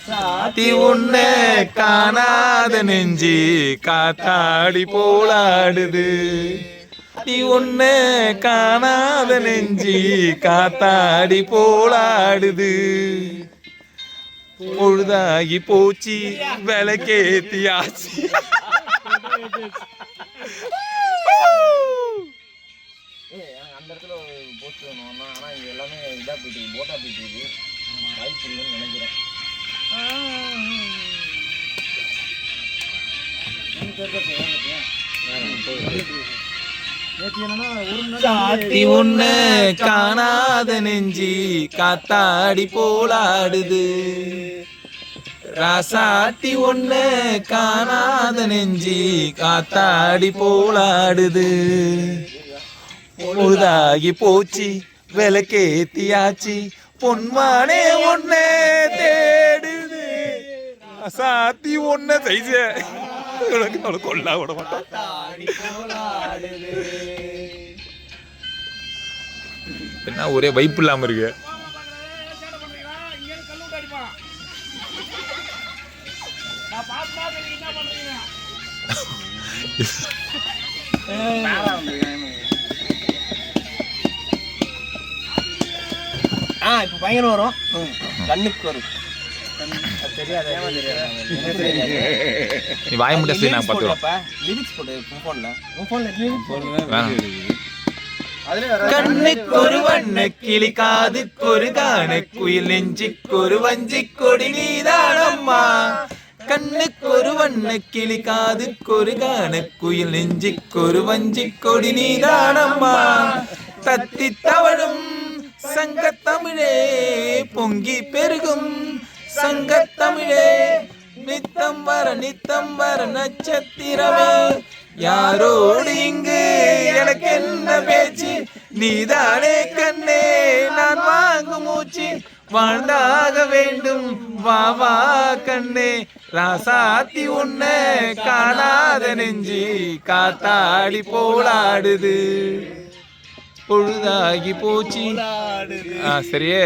சாத்தி உன்னை காணாத நெஞ்சி காத்தாடி போலாடுது. நீ உன்னை காணாத நெஞ்சி காத்தாடி போலாடுது. பொழுதாகி போச்சு விளக்கேத்தியாச்சு. அந்த இடத்துல போஸ்ட் வேணும். ஆனா இது எல்லாமே இதா போயிட்டு போட்டா போயிட்டு இருக்கு. வாய்ப்பு இல்லைன்னு நினைக்கிறேன். சாத்தி உன்னை காணாத நெஞ்சி காத்தாடி போலாடுது. ராசாத்தி உன்னை காணாத நெஞ்சி காத்தாடி போலாடுது. பொழுதாகி போச்சு விளக்கேத்தியாச்சு பொன்மானே ஒன்னே தேடுது. ராசாத்தி ஒன்ன செய்ய கொல்லா விட மாட்டான். என்ன ஒரே வைப்பு இல்லாம இருக்கு. இப்ப பயங்கரம் வரும். கண்ணுக்கு வரும். நீ வாய முட்டை செய்ய நான் பார்த்துக்கிறோம். கண்ணுக்கு ஒரு வண்ண கிளி காதுக்கு ஒரு காண குயில் நெஞ்சுக்கு ஒரு வஞ்சி கொடி நீதானம்மா. கண்ணுக்கு ஒரு வண்ண கிளி காதுக்கு ஒரு காண குயில் நெஞ்சுக்கு ஒரு வஞ்சி கொடி நீதானம்மா. தத்தி தவழும் சங்கத்தமிழே பொங்கி பெருகும் சங்கத்தமிழே நித்தம் வர நட்சத்திரமே. யாரோடு இங்கு எனக்கு என்ன பேச்சு நீதானே கண்ணே நான் வாங்கும் மூச்சு. வாழ்ந்தாக வேண்டும் வா வா கண்ணே. ராசாத்தி உன்னை காணாத நெஞ்சி காத்தாடி போலாடுது. பொழுதாகி போச்சு. சரியே.